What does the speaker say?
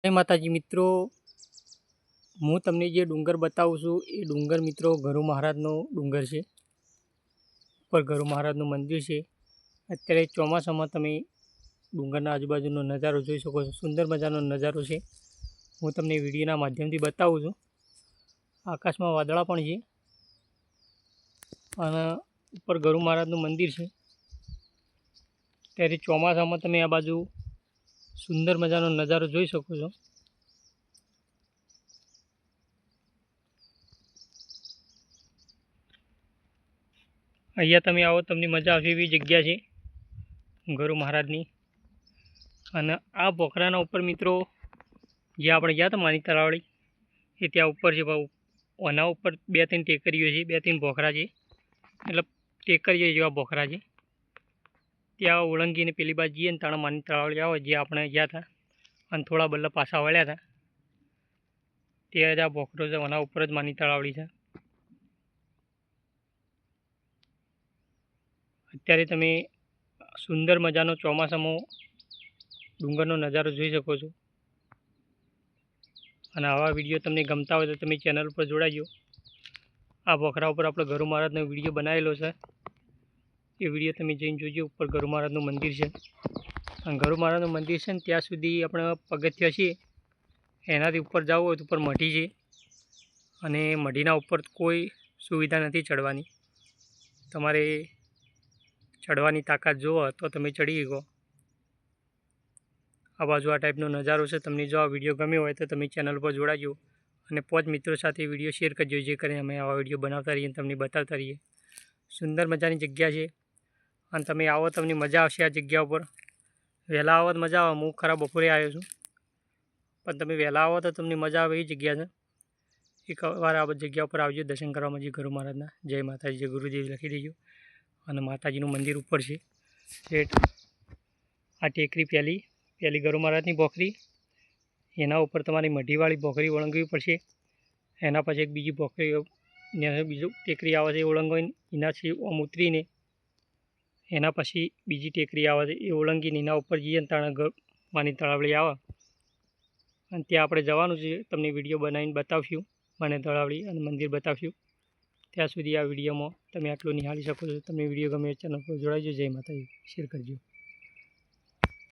જય માતાજી મિત્રો, હું તમને જે ડુંગર બતાવું છું એ ડુંગર મિત્રો ગરુ મહારાજનો ડુંગર છે. ઉપર ગરુ મહારાજનું મંદિર છે. અત્યારે ચોમાસામાં તમે ડુંગરના આજુબાજુનો નજારો જોઈ શકો છો. સુંદર મજાનો નજારો છે. હું તમને વિડીયોના માધ્યમથી બતાવું છું. આકાશમાં વાદળા પણ છે અને ઉપર ગરુ મહારાજનું મંદિર છે. ત્યારે ચોમાસામાં તમે આ બાજુ સુંદર મજાનો નજારો જોઈ શકો છો. અહીંયા તમે આવો તમને મજા આવે એવી જગ્યા છે ગરુ મહારાજની. અને આ પોખરાના ઉપર મિત્રો જે આપણે ગયા હતા માની તળાવડી એ ત્યાં ઉપર છે. એના ઉપર 2-3 ટેકરીઓ છે, 2-3 પોખરા છે, એટલે ટેકરીઓ જેવા પોખરા છે. ત્યાં ઓળંગીને પેલી બાજુ જઈએ ને તાણે માની તળાવડી આવે જે આપણે ગયા હતા અને થોડા બલ્લા પાછા વળ્યા હતા ત્યાં જ આ પોખરો છે. એના ઉપર જ માની તળાવડી છે. અત્યારે તમે સુંદર મજાનો ચોમાસામાં ડુંગરનો નજારો જોઈ શકો છો. અને આવા વિડીયો તમને ગમતા હોય તો તમે ચેનલ પર જોડાજો. આ પોખરા ઉપર આપણે ગરુ મહારાજનો વિડીયો બનાવેલો છે. એ વિડીયો તમે જઈને જોજો. ઉપર ગરુ મહારાજનું મંદિર છે અને ગરુ મહારાજનું મંદિર છે ને ત્યાં સુધી આપણે પગથિયાં છીએ. એનાથી ઉપર જવું હોય તો ઉપર મઢી છે અને મઢીના ઉપર કોઈ સુવિધા નથી ચડવાની. તમારે ચડવાની તાકાત જોવો તો તમે ચડી શકો. આ બાજુ આ ટાઈપનો નજારો છે. તમને જો આ વિડીયો ગમ્યો હોય તો તમે ચેનલ પર જોડાજો અને 5 મિત્રો સાથે વિડીયો શેર કરજો, જે કરીને અમે આવા વિડીયો બનાવતા રહીએ અને તમને બતાવતા રહીએ. સુંદર મજાની જગ્યા છે અને તમે આવો તમને મજા આવશે આ જગ્યા ઉપર. વહેલા આવો તો મજા આવે. હું ખરા બપોરે આવ્યો છું પણ તમે વહેલા આવો તો તમને મજા આવે એ જગ્યા છે. એકવાર આ જગ્યા ઉપર આવજો દર્શન કરવા માટે ગરુ મહારાજના. જય માતાજી, જય ગુરુદેવ લખી દેજો. અને માતાજીનું મંદિર ઉપર છે. આ ટેકરી પહેલી ગરુ મહારાજની પોખરી. એના ઉપર તમારી મઢીવાળી પોખરી ઓળંગવી પડશે. એના પછી એક બીજી પોખરી બીજું ટેકરી આવે છે એ ઓળંગવીને એનાથી આમ ઉતરીને એના પછી બીજી ટેકરી આવે છે એ ઓળંગીને એના ઉપર જઈએ ને તાણે માની તળાવડી આવે અને ત્યાં આપણે જવાનું છે. તમને વિડીયો બનાવીને બતાવશું માની તળાવડી અને મંદિર બતાવશું. ત્યાં સુધી આ વિડીયોમાં તમે આટલું નિહાળી શકો છો. તમને વિડીયો ગમે ચેનલ પર જોડાજો. જય માતાજી, શેર કરજો.